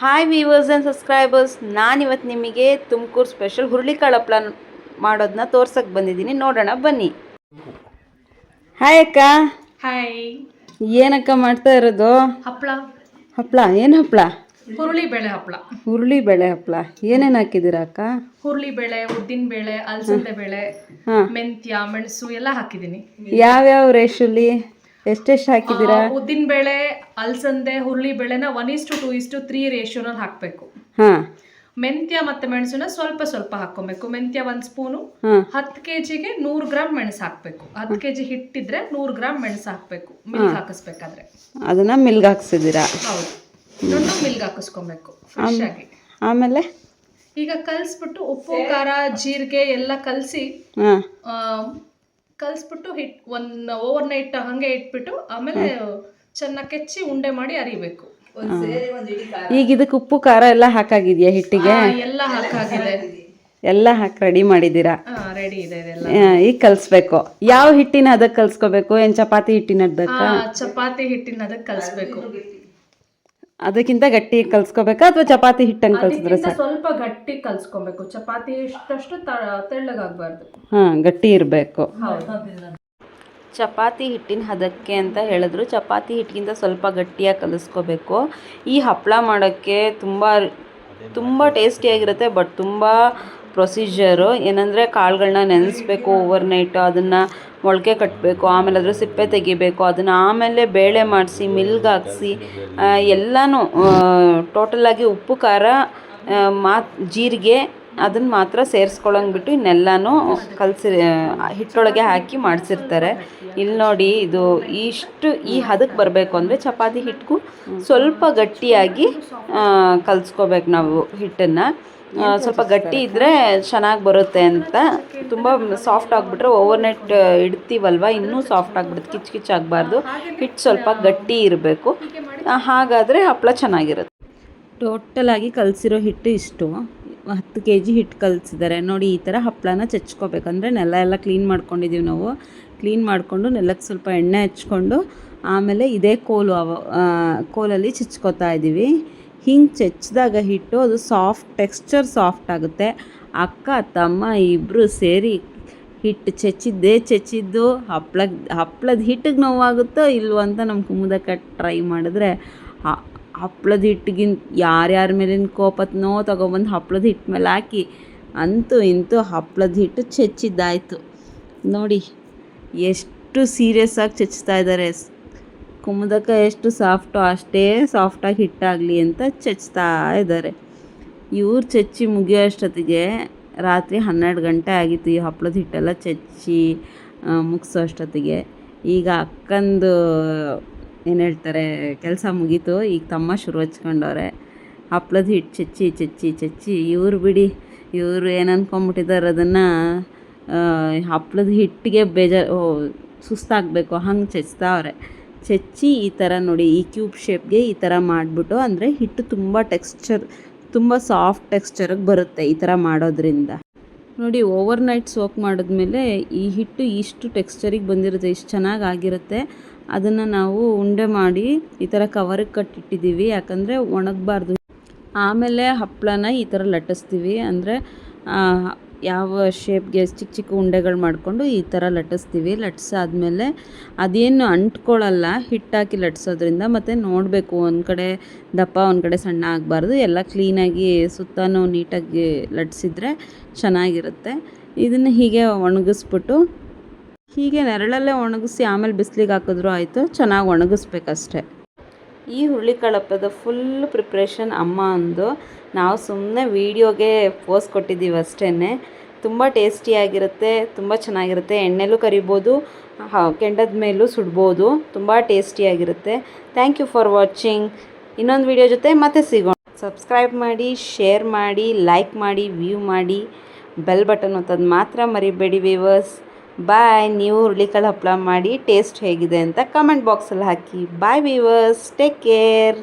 Hi viewers and subscribers, ನಾನಿವತ್ತು ನಿಮಗೆ Tumakuru special ಹುರುಳಿಕಾಳು ಹಪ್ಪಳ ಮಾಡೋದನ್ನ ತೋರ್ಸಕ್ಕೆ ಬಂದಿದ್ದೀನಿ. ನೋಡೋಣ ಬನ್ನಿ. ಹಾಯ್ ಅಕ್ಕ. ಹಾಯ್. ಏನಕ್ಕ ಮಾಡ್ತಾ ಇರೋದು? ಹಪ್ಪಳ. ಹಪ್ಪಳ? ಏನು ಹಪ್ಪಳ? ಹುರುಳಿಬೇಳೆ ಹಪ್ಪಳ. ಹುರುಳಿಬೇಳೆ ಹಪ್ಪಳ. ಏನೇನು ಹಾಕಿದ್ದೀರಾ ಅಕ್ಕ? ಹುರುಳಿಬೇಳೆ, ಉದ್ದಿನಬೇಳೆ, ಅಲಸಂದೆ ಬೇಳೆ, ಮೆಂತ್ಯ, ಮೆಣಸು ಎಲ್ಲ ಹಾಕಿದ್ದೀನಿ. ಯಾವ್ಯಾವ ರೇಷಲ್ಲಿ ಎಷ್ಟೆಷ್ಟು ಹಾಕಿದ್ದೀರಾ? ಉದ್ದಿನಬೇಳೆ, ಅಲಸಂದೆ, ಹುರುಳಿಬೇಳೆನ 1:2:3 ರೇಷಿಯೋನಲ್ಲಿ ಹಾಕಬೇಕು. ಮೆಂತ್ಯ ಮತ್ತೆ ಮೆಣಸನ್ನ ಸ್ವಲ್ಪ ಸ್ವಲ್ಪ ಹಾಕೊಬೇಕು. ಮೆಂತ್ಯ 1 ಸ್ಪೂನು. 10 kgಗೆ 100 ಗ್ರಾಮ್ ಮೆಣಸು ಹಾಕಬೇಕು. 10 kg ಹಿಟ್ಟಿದ್ರೆ 100 ಗ್ರಾಮ್ ಮೆಣಸು ಹಾಕಬೇಕು. ಮಿಲ್ಕ್ ಹಾಕಿಸ್ಬೇಕಾದ್ರೆ ಅದನ್ನ ಮಿಲ್ಗ್ ಹಾಕ್ಸಿದ್ದೀರಾ? ಹೌದು, ಮಿಲ್ಗ್ ಹಾಕಿಸ್ಕೊಬೇಕು ಫ್ರೆಶ್ ಆಗಿ. ಆಮೇಲೆ ಈಗ ಕಲಿಸ್ಬಿಟ್ಟು ಉಪ್ಪು, ಖಾರ, ಜೀರಿಗೆ ಎಲ್ಲ ಕಲಿಸ್ಬಿಟ್ಟು ಓವರ್ ನೈಟ್ ಹಂಗೆ ಇಟ್ಬಿಟ್ಟು ಆಮೇಲೆ ಚೆನ್ನಾಗಿ ಕೆಚ್ಚಿ ಉಂಡೆ ಮಾಡಿ ಅರಿಬೇಕು. ಈಗ ಇದಕ್ಕೆ ಉಪ್ಪು ಖಾರ ಎಲ್ಲ ಹಾಕಾಗಿದೆಯಾ ಹಿಟ್ಟಿಗೆ? ಎಲ್ಲ ಹಾಕಾಗಿದೆ. ಎಲ್ಲ ಹಾಕಿ ರೆಡಿ ಮಾಡಿದ್ದೀರಾ? ರೆಡಿ ಇದೆ ಇದೆಲ್ಲ. ಈಗ ಕಲಿಸ್ಬೇಕು. ಯಾವ ಹಿಟ್ಟಿನ ಅದಕ್ಕೆ ಕಲಿಸ್ಕೋಬೇಕು? ಏನು ಚಪಾತಿ ಹಿಟ್ಟಿನ ಅದಕ್ಕೆ? ಚಪಾತಿ ಹಿಟ್ಟಿನ ಅದಕ್ಕೆ ಕಲಿಸ್ಬೇಕು. ಅದಕ್ಕಿಂತ ಗಟ್ಟಿ ಕಲ್ಸ್ಕೋಬೇಕಾ ಅಥವಾ ಚಪಾತಿ ಹಿಟ್ಟನ್ನು ಕಲ್ಸಿದ್ರೆ ಸಾಕು? ಸ್ವಲ್ಪ ಗಟ್ಟಿ ಕಲ್ಸ್ಕೊಬೇಕು. ಚಪಾತಿ ಅಷ್ಟು ತೆಳ್ಳಗಾಗಬಾರ್ದು. ಗಟ್ಟಿ ಇರಬೇಕು. ಚಪಾತಿ ಹಿಟ್ಟಿನ ಹದಕ್ಕೆ ಅಂತ ಹೇಳಿದ್ರು. ಚಪಾತಿ ಹಿಟ್ಟಿಗಿಂತ ಸ್ವಲ್ಪ ಗಟ್ಟಿಯಾಗಿ ಕಲಿಸ್ಕೋಬೇಕು. ಈ ಹಪ್ಪಳ ಮಾಡೋಕ್ಕೆ ತುಂಬ ಟೇಸ್ಟಿಯಾಗಿರುತ್ತೆ. ಬಟ್ ತುಂಬ ಪ್ರೊಸೀಜರು. ಏನಂದರೆ ಕಾಳುಗಳನ್ನ ನೆನೆಸ್ಬೇಕು ಓವರ್ ನೈಟು, ಅದನ್ನು ಮೊಳಕೆ ಕಟ್ಟಬೇಕು, ಆಮೇಲೆ ಅದ್ರ ಸಿಪ್ಪೆ ತೆಗಿಬೇಕು, ಅದನ್ನು ಆಮೇಲೆ ಬೇಳೆ ಮಾಡಿಸಿ ಮಿಲ್ಗ್ ಹಾಕ್ಸಿ ಎಲ್ಲನೂ ಟೋಟಲಾಗಿ ಉಪ್ಪು ಖಾರ ಜೀರಿಗೆ ಅದನ್ನು ಮಾತ್ರ ಸೇರಿಸ್ಕೊಳ್ಳೋಂಗೆ ಬಿಟ್ಟು ಇನ್ನೆಲ್ಲನೂ ಹಿಟ್ಟೊಳಗೆ ಹಾಕಿ ಮಾಡಿಸಿರ್ತಾರೆ. ಇಲ್ಲಿ ನೋಡಿ, ಇದು ಈ ಹದಕ್ಕೆ ಬರಬೇಕು ಅಂದರೆ ಚಪಾತಿ ಹಿಟ್ಟಿಗೂ ಸ್ವಲ್ಪ ಗಟ್ಟಿಯಾಗಿ ಕಲಿಸ್ಕೋಬೇಕು ನಾವು ಹಿಟ್ಟನ್ನು. ಸ್ವಲ್ಪ ಗಟ್ಟಿ ಇದ್ದರೆ ಚೆನ್ನಾಗಿ ಬರುತ್ತೆ ಅಂತ. ತುಂಬ ಸಾಫ್ಟ್ ಆಗಿಬಿಟ್ರೆ ಓವರ್ ನೈಟ್ ಇಡ್ತೀವಲ್ವ, ಇನ್ನೂ ಸಾಫ್ಟ್ ಆಗಿಬಿಡುತ್ತೆ. ಕಿಚ್ ಕಿಚ್ ಆಗಬಾರ್ದು. ಹಿಟ್ಟು ಸ್ವಲ್ಪ ಗಟ್ಟಿ ಇರಬೇಕು. ಹಾಗಾದರೆ ಹಪ್ಪಳ ಚೆನ್ನಾಗಿರುತ್ತೆ. ಟೋಟಲಾಗಿ ಕಲಸಿರೋ ಹಿಟ್ಟು ಇಷ್ಟು. 10 kg ಹಿಟ್ಟು ಕಲಿಸಿದ್ದಾರೆ ನೋಡಿ. ಈ ಥರ ಹಪ್ಪಳನ ಚಚ್ಕೋಬೇಕಂದ್ರೆ ನೆಲ ಎಲ್ಲ ಕ್ಲೀನ್ ಮಾಡ್ಕೊಂಡಿದ್ದೀವಿ ನಾವು. ಕ್ಲೀನ್ ಮಾಡಿಕೊಂಡು ನೆಲಕ್ಕೆ ಸ್ವಲ್ಪ ಎಣ್ಣೆ ಹಚ್ಕೊಂಡು ಆಮೇಲೆ ಇದೇ ಕೋಲಲ್ಲಿ ಚಚ್ಕೋತಾ ಇದ್ದೀವಿ. ಹಿಂಗೆ ಚಚ್ಚಿದಾಗ ಹಿಟ್ಟು ಅದು ಟೆಕ್ಸ್ಚರ್ ಸಾಫ್ಟ್ ಆಗುತ್ತೆ. ಅಕ್ಕ ತಮ್ಮ ಇಬ್ಬರು ಸೇರಿ ಹಿಟ್ಟು ಚಚ್ಚಿದ್ದು ಹಪ್ಪಳದ ಹಿಟ್ಟಿಗೆ ನೋವಾಗುತ್ತೋ ಇಲ್ವೋ ಅಂತ ನಮ್ಮ ಕುಮುದಕ್ಕ ಟ್ರೈ ಮಾಡಿದ್ರೆ ಹಪ್ಪಳದ ಹಿಟ್ಟಿಗಿಂತ ಯಾರ್ಯಾರ ಮೇಲಿನ ಕೋಪತ್ನೋ ತೊಗೊಬಂದು ಹಪ್ಪಳದ ಹಿಟ್ಟು ಮೇಲೆ ಹಾಕಿ ಅಂತೂ ಇಂತೂ ಹಪ್ಪಳದ ಹಿಟ್ಟು ಚಚ್ಚಿದ್ದಾಯಿತು ನೋಡಿ. ಎಷ್ಟು ಸೀರಿಯಸ್ ಆಗಿ ಚಚ್ತಾ ಇದ್ದಾರೆ. ಕುಮುದಕ್ಕ ಎಷ್ಟು ಸಾಫ್ಟೋ ಅಷ್ಟೇ ಸಾಫ್ಟಾಗಿ ಹಿಟ್ಟಾಗಲಿ ಅಂತ ಚಚ್ತಾ ಇದ್ದಾರೆ. ಇವ್ರು ಚಚ್ಚಿ ಮುಗಿಯೋ ಅಷ್ಟೊತ್ತಿಗೆ ರಾತ್ರಿ 12 ಗಂಟೆ ಆಗಿತ್ತು. ಈ ಹಪ್ಪಳದ ಹಿಟ್ಟೆಲ್ಲ ಚಚ್ಚಿ ಮುಗಿಸೋ ಅಷ್ಟೊತ್ತಿಗೆ. ಈಗ ಅಕ್ಕಂದು ಏನು ಹೇಳ್ತಾರೆ, ಕೆಲಸ ಮುಗೀತು. ಈಗ ತಮ್ಮ ಶುರು ಹಚ್ಕೊಂಡವ್ರೆ. ಹಪ್ಪಳದ ಹಿಟ್ಟು ಚಚ್ಚಿ ಇವ್ರು ಬಿಡಿ, ಇವರು ಏನು ಅಂದ್ಕೊಂಬಿಟ್ಟಿದ್ದಾರೆ, ಅದನ್ನು ಹಪ್ಪಳದ ಹಿಟ್ಟಿಗೆ ಸುಸ್ತಾಗಬೇಕು ಹಂಗೆ ಚಚ್ತಾವ್ರೆ. ಚಚ್ಚಿ ಈ ಥರ ನೋಡಿ, ಈ ಕ್ಯೂಬ್ ಶೇಪ್ಗೆ ಈ ಥರ ಮಾಡಿಬಿಟ್ಟು, ಅಂದರೆ ಹಿಟ್ಟು ತುಂಬ ಸಾಫ್ಟ್ ಟೆಕ್ಸ್ಚರಿಗೆ ಬರುತ್ತೆ ಈ ಥರ ಮಾಡೋದ್ರಿಂದ. ನೋಡಿ, ಓವರ್ ನೈಟ್ ಸೋಕ್ ಮಾಡಿದ್ಮೇಲೆ ಈ ಹಿಟ್ಟು ಇಷ್ಟು ಟೆಕ್ಸ್ಚರಿಗೆ ಬಂದಿರುತ್ತೆ, ಇಷ್ಟು ಚೆನ್ನಾಗಿ ಆಗಿರುತ್ತೆ. ಅದನ್ನು ನಾವು ಉಂಡೆ ಮಾಡಿ ಈ ಥರ ಕವರಿಗೆ ಕಟ್ಟಿಟ್ಟಿದ್ದೀವಿ, ಯಾಕಂದರೆ ಒಣಗಬಾರ್ದು. ಆಮೇಲೆ ಹಪ್ಪಳನ ಈ ಥರ ಲಟ್ಟಿಸ್ತೀವಿ. ಅಂದರೆ ಯಾವ ಶೇಪ್ಗೆ ಚಿಕ್ಕ ಉಂಡೆಗಳು ಮಾಡಿಕೊಂಡು ಈ ಥರ ಲಟ್ಟಿಸ್ತೀವಿ. ಲಟ್ಟಿಸಾದ್ಮೇಲೆ ಅದೇನು ಅಂಟ್ಕೊಳ್ಳಲ್ಲ ಹಿಟ್ಟಾಕಿ ಲಟ್ಟಿಸೋದ್ರಿಂದ. ಮತ್ತು ನೋಡಬೇಕು, ಒಂದು ಕಡೆ ದಪ್ಪ ಒಂದು ಕಡೆ ಸಣ್ಣ ಆಗಬಾರ್ದು. ಎಲ್ಲ ಕ್ಲೀನಾಗಿ ಸುತ್ತನೂ ನೀಟಾಗಿ ಲಟ್ಟಿಸಿದ್ರೆ ಚೆನ್ನಾಗಿರುತ್ತೆ. ಇದನ್ನು ಹೀಗೆ ಒಣಗಿಸ್ಬಿಟ್ಟು ಹೀಗೆ ನೆರಳಲ್ಲೇ ಒಣಗಿಸಿ ಆಮೇಲೆ ಬಿಸಿಲಿಗೆ ಹಾಕಿದ್ರೂ ಆಯಿತು. ಚೆನ್ನಾಗಿ ಒಣಗಿಸ್ಬೇಕಷ್ಟೆ. ಈ ಹುರುಳಿಕಾಳು ಹಪ್ಪಳದ ಫುಲ್ ಪ್ರಿಪ್ರೇಷನ್ ಅಮ್ಮ ಅಂದು. ನಾವು ಸುಮ್ಮನೆ ವೀಡಿಯೋಗೆ ಪೋಸ್ಟ್ ಕೊಟ್ಟಿದ್ದೀವಿ ಅಷ್ಟೇ. ತುಂಬ ಟೇಸ್ಟಿಯಾಗಿರುತ್ತೆ, ತುಂಬ ಚೆನ್ನಾಗಿರುತ್ತೆ. ಎಣ್ಣೆಲೂ ಕರಿಬೋದು, ಕೆಂಡದ ಮೇಲೂ ಸುಡ್ಬೋದು. ತುಂಬ ಟೇಸ್ಟಿಯಾಗಿರುತ್ತೆ. Thank you for watching. ಇನ್ನೊಂದು ವೀಡಿಯೋ ಜೊತೆ ಮತ್ತೆ ಸಿಗೋಣ. ಸಬ್ಸ್ಕ್ರೈಬ್ ಮಾಡಿ, ಶೇರ್ ಮಾಡಿ, ಲೈಕ್ ಮಾಡಿ, ವ್ಯೂ ಮಾಡಿ, ಬೆಲ್ ಬಟನ್ ಒತ್ತೋದು ಮಾತ್ರ ಮರಿಬೇಡಿ ವ್ಯೂವರ್ಸ್. ಬಾಯ್. ನೀವು ಹುರುಳಿಕಾಳು ಹಪ್ಪಳ ಮಾಡಿ ಟೇಸ್ಟ್ ಹೇಗಿದೆ ಅಂತ ಕಮೆಂಟ್ ಬಾಕ್ಸಲ್ಲಿ ಹಾಕಿ. ಬಾಯ್ ವ್ಯೂವರ್ಸ್, ಟೇಕ್ ಕೇರ್.